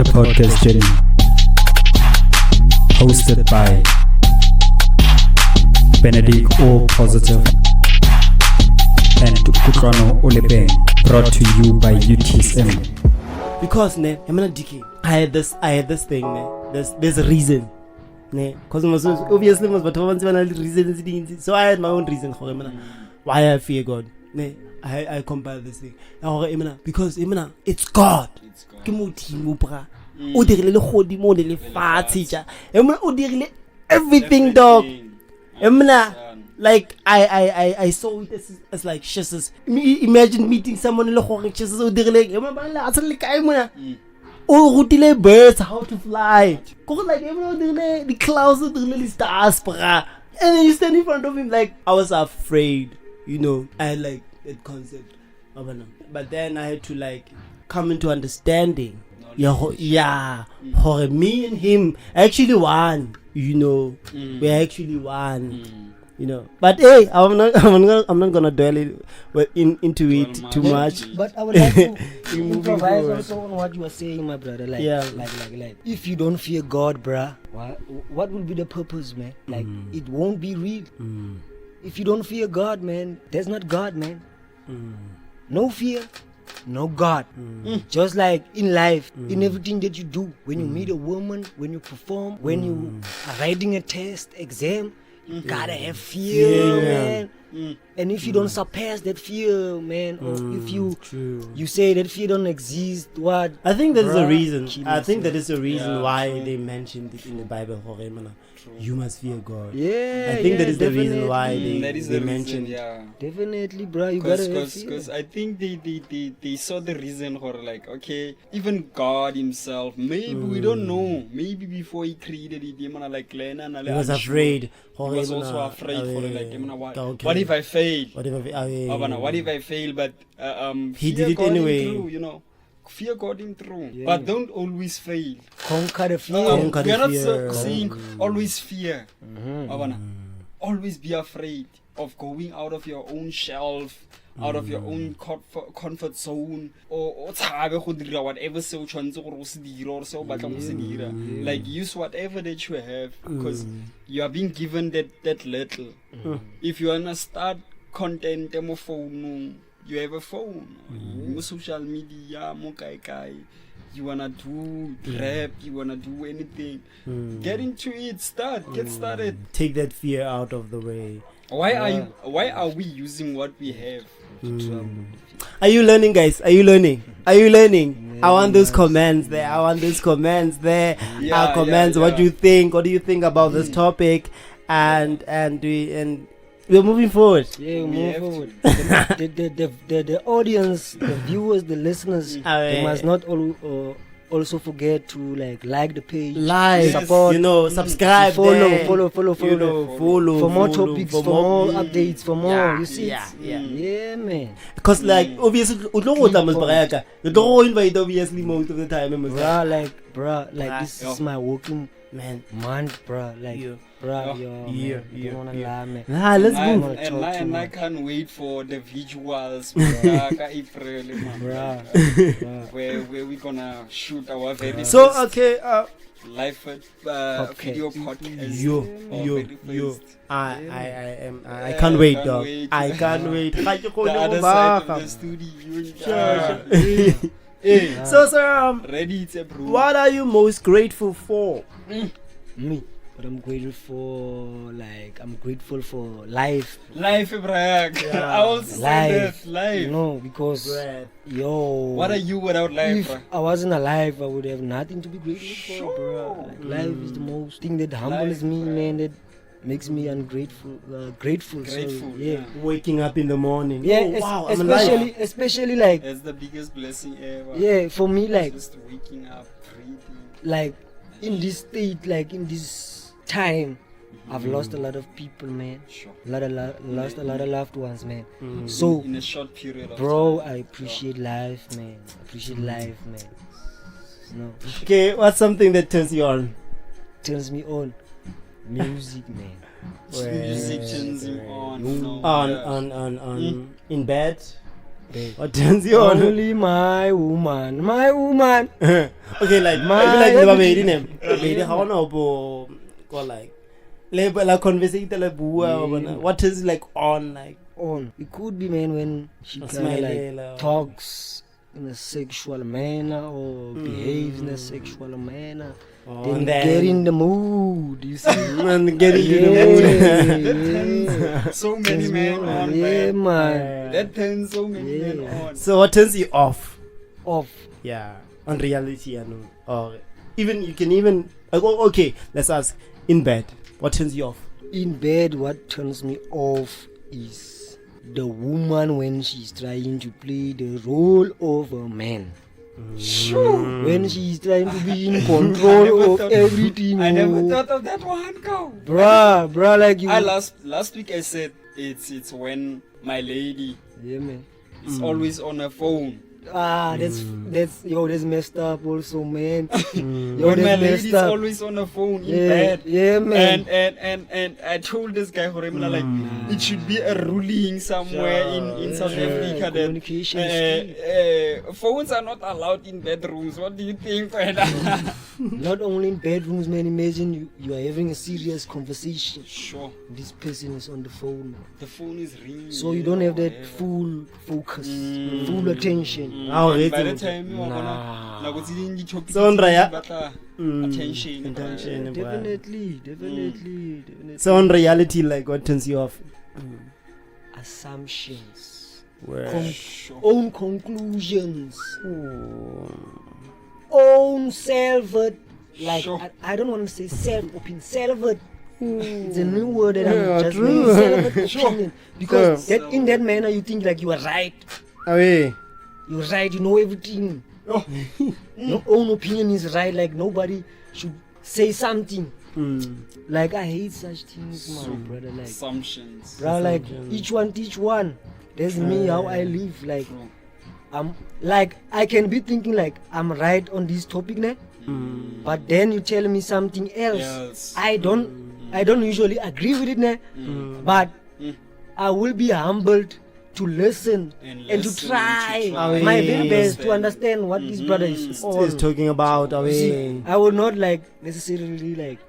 The podcast journey, hosted by Benedict O Positive and Kutrano Olebeng, brought to you by UTSM. Because I'm not DK. I had this thing. There's a reason. Because obviously reasons. So I had my own reason for why I fear God. I compare this thing. Because it's God. Everything, dog. Like I saw it as like Jesus. Imagine meeting someone in the Jesus birds how to fly. Like the clouds, the stars, and then you stand in front of him. Like I was afraid, I had like that concept. But then I had to like come into understanding. Yeah, for me and him actually one. We're actually one. But hey, I'm not gonna dwell into it too much. But I would like to improvise also on what you were saying, my brother. Like, if you don't fear God, bruh, what will be the purpose, man? Like, it won't be real. If you don't fear God, man, there's not God, man. No fear, no God. Just like in life, in everything that you do, when you meet a woman, when you perform, when you are writing a test, exam, you gotta have fear, man. And if you don't surpass that fear, man, or if you say that fear don't exist, what? I think that is the reason. I think that is the reason why they mentioned it in the Bible. You must fear God. Yeah, I think that is the definitely. reason why they mentioned. Definitely, bro. You gotta have fear. Because I think they saw the reason for like, okay, even God himself, maybe we don't know, maybe before he created it, he was afraid. He was also afraid for like, what if I fail? What if I fail? But he did it anyway. Through, fear God him through, but don't always fail. Conquer the fear. We are not saying always fear. Always be afraid of going out of your own shelf, out of your own comfort zone, or whatever so like use whatever that you have, because you are being given that little. If you wanna start content on phone, you have a phone, social media, you wanna do rap, you wanna do anything, get into it, get started. Take that fear out of the way. Why are we using what we have? Are you learning, guys? Are you learning? I want those comments there. Our comments. What do you think? What do you think about this topic? And we're moving forward. Yeah, we're moving forward. The audience, the viewers, the listeners, they must not also forget to like the page, support, subscribe, follow, for more topics, for more updates, for more. You see, yeah, man. Because like obviously, you don't invite obviously most of the time, bruh, this is my working month, bruh, like. You Wanna lie, man. Let's move. And I can't wait for the visuals where we're gonna shoot our very first live video podcast. I can't wait, dog. I can't wait. The other side of the studio. So sir, ready, bro. What are you most grateful for? Me. But I'm grateful for life. Life, Brag. I also say that. Life. Because what are you without life, if I wasn't alive, I would have nothing to be grateful for, bro. Like, life is the most thing that humbles me, man, that makes me grateful. So, yeah. Waking up in the morning. Yeah, wow, especially like that's the biggest blessing ever. Yeah, for me, like just waking up, breathing. Like in this state, like in this time, I've lost a lot of people, man. Lost a lot of loved ones, man. So in a short period of bro, time. I appreciate life, man. Okay, what's something that turns you on? Turns me on. Music, man. Music turns you on. In bed. What turns you on? Only my woman. Okay, like My like everything. maybe how no bo go like la conversation la bua what turns you like on like On. It could be, man, when she kind of like talks in a sexual manner or behaves in a sexual manner. Then get in the mood, you see. and getting in the mood. Yeah. So many men on, Yeah, man. man. That turns so many men on. So what turns you off? Off. Yeah, on reality, I know. Or even you can even okay. Let's ask in bed. What turns you off? In bed, what turns me off is the woman when she's trying to play the role of a man. Sure. When she's trying to be in control of everything. I never oh. thought of that one, go. Bruh, like you. Last week I said it's when my lady Yeah, man. is always on her phone. That's messed up also, man. When my that's lady is messed up. always on her phone in Yeah, bed. yeah, man. And I told this guy Horemla like it should be a ruling somewhere in South Africa that communication phones are not allowed in bedrooms. What do you think? Not only in bedrooms, man. Imagine you are having a serious conversation. Sure. This person is on the phone, The phone is ringing. so you don't have that whatever. full focus, full attention. How And by rating the time you are gonna So, Andrea, attention. attention. Definitely. So on reality, like what turns you off? Assumptions, Sure. own conclusions, own self. Like Sure. I don't want to say self-opinion, self. It's a new word that Yeah, I'm just true. saying, self-opinion. Because Sure. that in that manner you think like you are right. Away. You're right, you know everything. Your own opinion is right, like nobody should say something. Like I hate such things, my brother. Like, Assumptions. bro, like each one teach one. That's me how I live. Like I'm like I can be thinking like I'm right on this topic now, but then you tell me something else. Yes. I don't usually agree with it now, but I will be humbled to listen and to listen, try try. my very best to Understand. understand what this brother is Is on. talking about See, away. I would not like necessarily like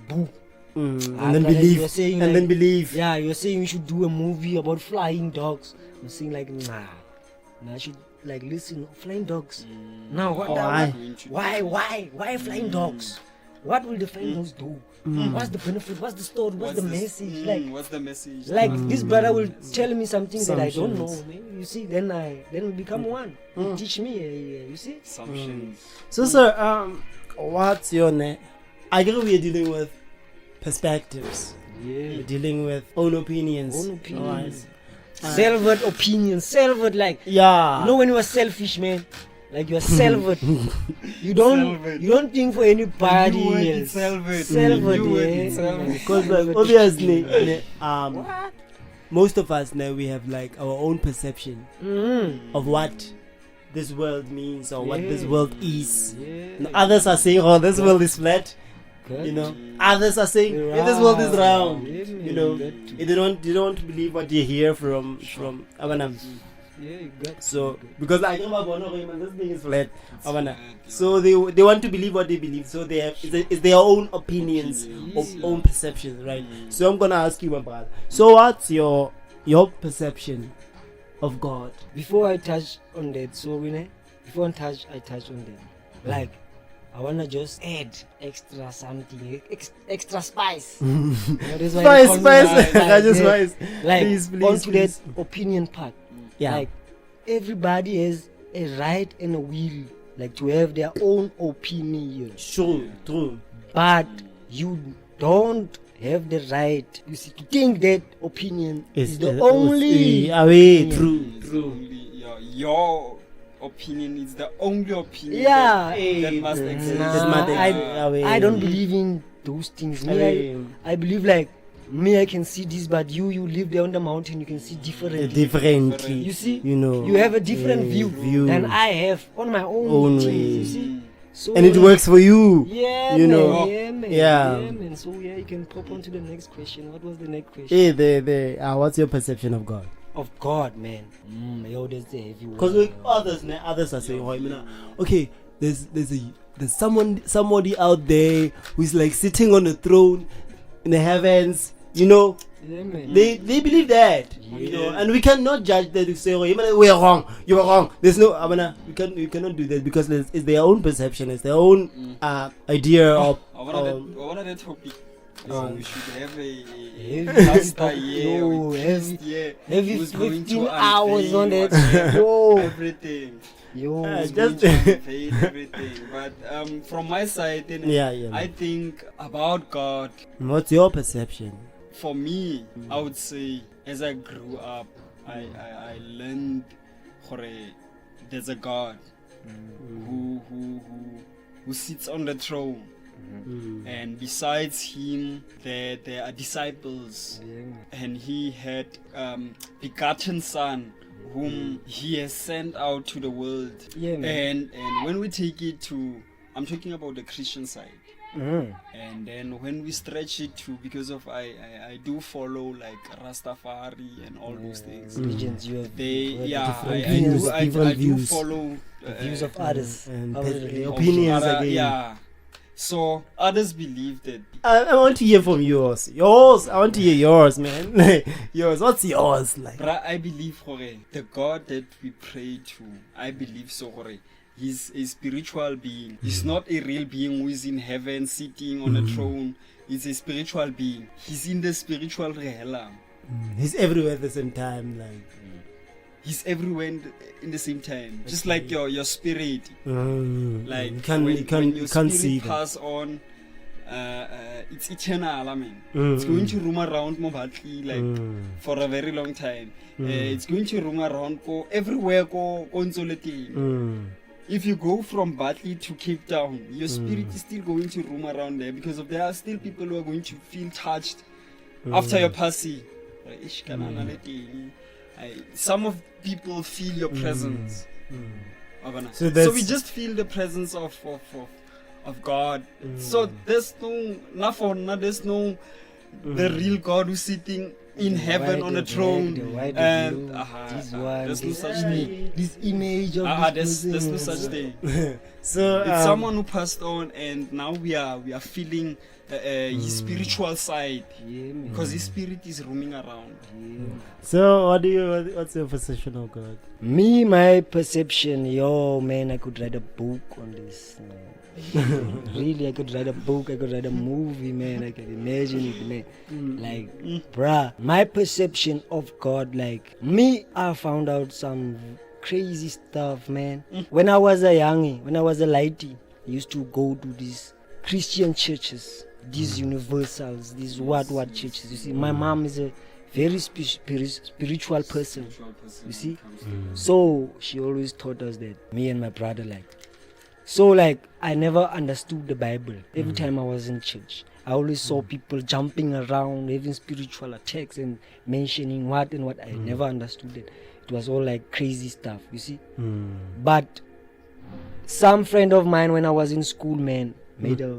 boo. And then After that, believe. you're saying, And like, then believe. Yeah, you're saying we should do a movie about flying dogs. I'm saying like nah, I should like listen. Flying dogs. Now what? Why flying dogs? What will the flying dogs do? What's the benefit? What's the story? What's the message? Like what's the message? this brother will tell me something that I don't know. Man. You see, then we become one. You teach me. You see. Assumptions. So sir, what's your name? I guess we are dealing with perspectives. Yeah. We're dealing with own opinions. Own opinions. Alright. Self-word opinion. Self-word like. Yeah. You know when you are selfish, man. Like you are self-word. You don't think for anybody You work else. it self-word. Self-word, You work yeah. it self-word. Because like, obviously, most of us now we have like our own perception of what this world means or what this world is. And others are saying, "Oh, this world is flat." You know, others are saying, "Hey, this world is round." You know, they don't believe what they hear from Abanam. So because I know about this thing is flat, Abana. So they want to believe what they believe. So they have it's their own opinions, own perceptions, right? So I'm gonna ask you, my brother. So what's your perception of God? Before I touch on that, before I touch on that, like I wanna just add extra something, extra spice. You know, that's why they call me Spice. I just spice. like Please, onto please. that opinion part. Yeah. Like everybody has a right and a will, like to have their own opinion. True. But you don't have the right, you see, to think that opinion is the only opinion. True. Your opinion is the only opinion Yeah. that must exist. I don't believe in those things. I believe like me, I can see this, but you live there on the mountain, you can see differently. You see, you have a different view than I have on my own things, you see. So, and it works for you. Yeah, you man, know. Yeah, man. So you can pop on to the next question. What was the next question? Hey, what's your perception of God? of God, man. Yo, that's a heavy one. Because others are saying, oh, I mean, okay, there's somebody out there who's like sitting on a throne in the heavens, you know. Yeah, man. They believe that, you know, and we cannot judge that. To say, oh, we are wrong, you are wrong. There's no, we cannot do that because it's their own perception, it's their own idea of. What are the topic? We should have a Pastor who's going 15 to hours on unveil that. Yo, everything. yo, just Unveil everything. But from my side, I think about God. What's your perception? For me, I would say as I grew up, I learned there's a God who sits on the throne. And besides him, there are disciples, and he had begotten Son, whom he has sent out to the world. And when we take it to, I'm talking about the Christian side. And then when we stretch it to, because of I do follow like Rastafari and all those things. Religions, you have I do follow the views of others and the opinions again. Yeah. So others believe that. I want to hear from yours. I want to hear yours, man. Yours. What's yours like? I believe the God that we pray to, I believe so. He's a spiritual being. He's not a real being who is in heaven sitting on a throne. He's a spiritual being. He's in the spiritual realm. He's everywhere at the same time, like. He's everywhere in the same time, just like your spirit. Like when your can't see spirit pass on, it's eternal. I mean, it's going to roam around Mobatli like for a very long time. It's going to roam around go everywhere go Onzoleting. If you go from Batley to Cape Town, your spirit is still going to roam around there because there are still people who are going to feel touched after your passing. Some of people feel your presence. So we just feel the presence of God. So there's no the real God who's sitting in heaven on a throne, and there's no such thing. This image of there's no such thing. So it's someone who passed on, and now we are feeling his spiritual side, because his spirit is roaming around. So what's your perception of God? Me, my perception, man, I could write a book on this, man. Really, I could write a book, I could write a movie, man. I can imagine it, man. Like, bruh, my perception of God, like, me, I found out some crazy stuff, man. When I was a youngie, when I was a lighty, I used to go to these Christian churches, these universals, these what churches. You see, my mom is a very spiritual person, you see. So she always taught us that, me and my brother, like. So like, I never understood the Bible. Every time I was in church, I always saw people jumping around, having spiritual attacks and mentioning what and what. I never understood it. It was all like crazy stuff, you see. But some friend of mine, when I was in school, man, made a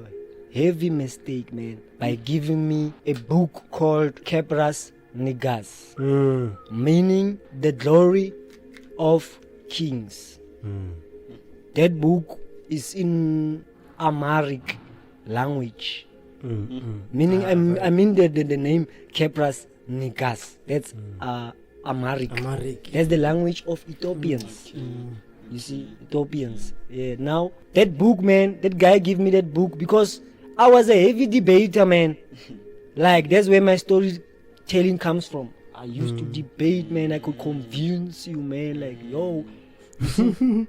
heavy mistake, man, by giving me a book called Kepras Negas, meaning the glory of kings. That book is in Amharic language, meaning I mean the name Kepras Negas. That's Amharic. That's the language of Ethiopians. You see, Ethiopians. Yeah. Now that book, man, that guy gave me that book because I was a heavy debater, man. Like, that's where my storytelling comes from. I used to debate, man. I could convince you, man. Like, yo.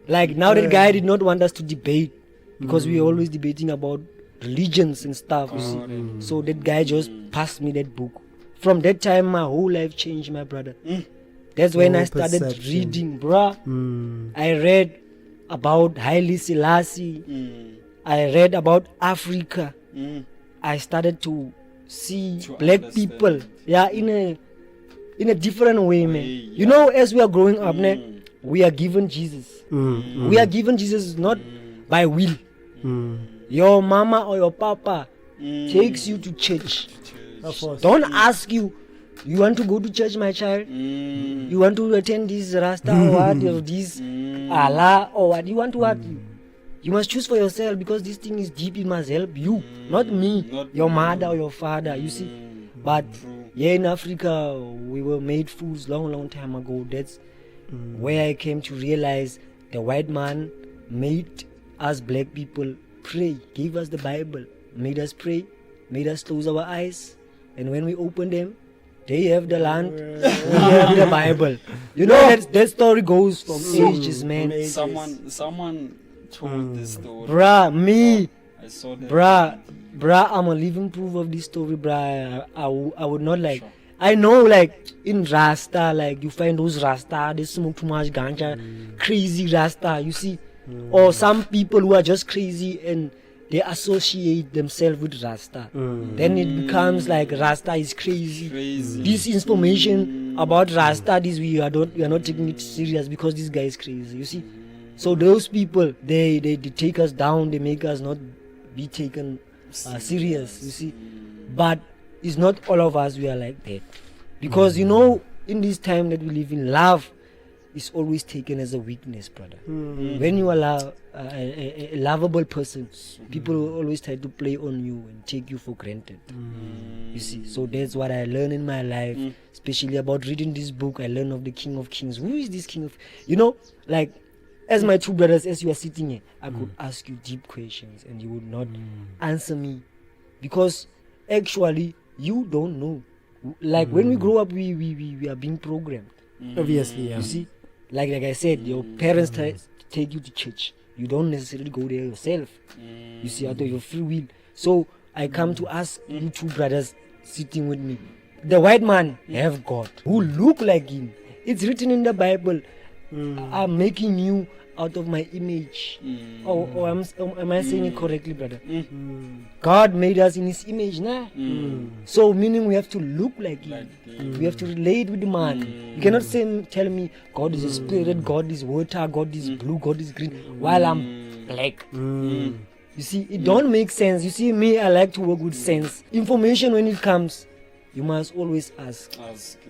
Like, now that guy did not want us to debate because we were always debating about religions and stuff, you see. So that guy just passed me that book. From that time, my whole life changed, my brother. That's when I started reading, bruh. I read about Haile Selassie. I read about Africa. I started to see black people, in a different way, man. You know, as we are growing up, we are given Jesus. We are given Jesus not by will. Your mama or your papa takes you to church. Don't ask you You want to go to church, my child? You want to attend this Rasta or what? Or this Allah or what? You want to what? You must choose for yourself because this thing is deep. It must help you, not me, your mother or your father. You see, but here in Africa, we were made fools long time ago. That's where I came to realize the white man made us black people pray, gave us the Bible, made us pray, made us close our eyes, and when we open them, they have the land, we have the Bible. You know that story goes from ages, man. Someone told this story. Bruh, I saw that. Bruh, I'm a living proof of this story, bruh. I would not like. Sure. I know, like in Rasta, like you find those Rasta, they smoke too much ganja, crazy Rasta. You see, or some people who are just crazy and they associate themselves with Rasta. Then it becomes like Rasta is crazy. This information about Rasta, we are not taking it serious because this guy is crazy. You see, so those people they take us down. They make us not be taken serious. You see, but it's not all of us we are like that, because you know, in this time that we live in, love is always taken as a weakness, brother. When you are a lovable person, people will always try to play on you and take you for granted. You see, so that's what I learned in my life, especially about reading this book. I learned of the King of Kings. Who is this King of? You know, like as my two brothers, as you are sitting here, I could ask you deep questions and you would not answer me, because actually you don't know. Like when we grow up, we are being programmed. Obviously, yeah. You see, like I said, your parents take you to church. You don't necessarily go there yourself. You see, out of your free will. So I come to ask you two brothers sitting with me. The white man have God who look like him. It's written in the Bible. I'm making you out of my image. Or am I saying it correctly, brother? God made us in his image, nah? So meaning we have to look like him. We have to relate with the man. You cannot tell me God is a spirit, God is water, God is blue, God is green, while I'm black. You see, it don't make sense. You see, me, I like to work with sense. Information, when it comes, you must always ask.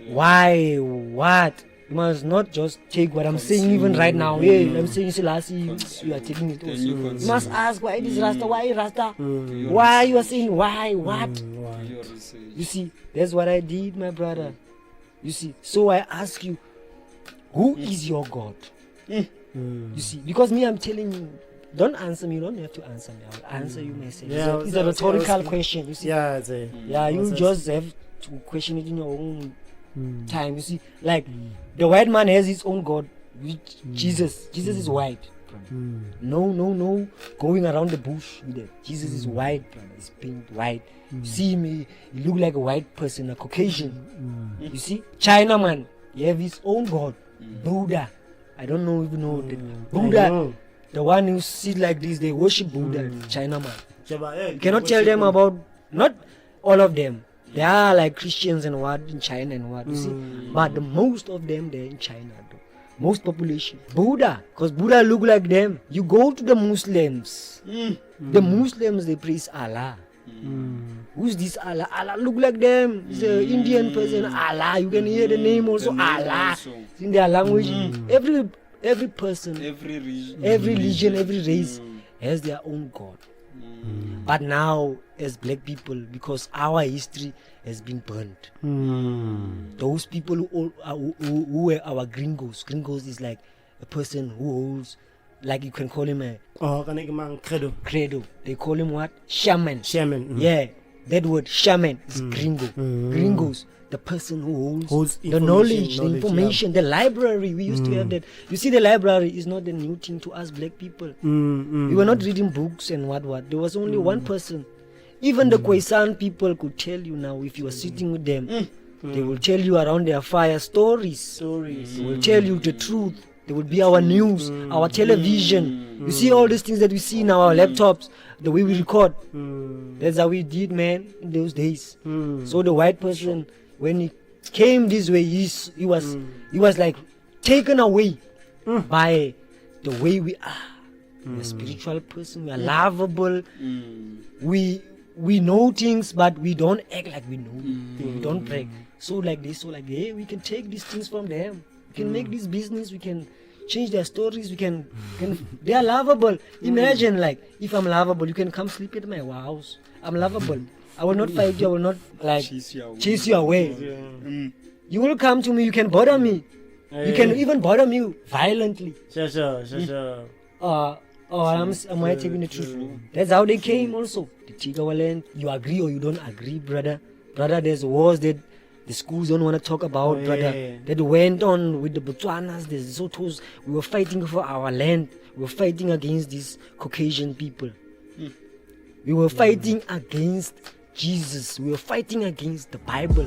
Why? What? You must not just take what I'm saying even right now. Yeah, I'm saying Selassie, you are taking it also. You must ask, why this Rasta? Why Rasta? Why you are saying why? What? You see, that's what I did, my brother. You see, so I ask you, who is your God? You see, because me, I'm telling you, don't answer me. You don't have to answer me. I'll answer you myself. Yeah, it's a rhetorical question. You see, you just have to question it in your own time. You see, like the white man has his own God, Jesus. Jesus is white. No going around the bush with it. Jesus is white, brother. He's pink, white. You see me, he look like a white person, a Caucasian. You see, Chinaman, he have his own God, Buddha. I don't know if you know that. Buddha, the one who sit like this, they worship Buddha. Chinaman. You cannot tell them about, not all of them. They are like Christians and what in China and what, you see. But the most of them, they're in China though. Most population. Buddha, because Buddha look like them. You go to the Muslims. The Muslims, they praise Allah. Who's this Allah? Allah look like them. It's an Indian person. Allah. You can hear the name also. Allah. It's in their language. Every person, every religion, every race has their own God. But now, as black people, because our history has been burnt, those people who were our gringos is like a person who holds, like you can call him a credo. They call him what? Shaman. Yeah, that word shaman is gringo. Gringos, the person who holds the knowledge, the information, the library. We used to have that. You see, the library is not a new thing to us black people. We were not reading books and what. There was only one person. Even the Khoisan people could tell you now, if you are sitting with them, they will tell you around their fire stories. They will tell you the truth. There will be our news, our television. You see all these things that we see in our laptops, the way we record. That's how we did, man, in those days. So the white person, when he came this way, he was like taken away by the way we are. We're a spiritual person. We are lovable. we know things, but we don't act like we know. We don't brag. So like this, so like, hey, we can take these things from them. We can make this business. We can change their stories. We can they are lovable. Imagine like, if I'm lovable, you can come sleep at my house. I'm lovable. I will not fight you. I will not like chase you away. You will come to me. You can bother me. You can even bother me violently. Sure. I'm taking the truth. That's how they came also. The Tigawa land, you agree or you don't agree, brother. Brother, there's wars that the schools don't want to talk about, brother. That went on with the Botswanas, the Sotos. We were fighting for our land. We were fighting against these Caucasian people. We were fighting against Jesus. We were fighting against the Bible.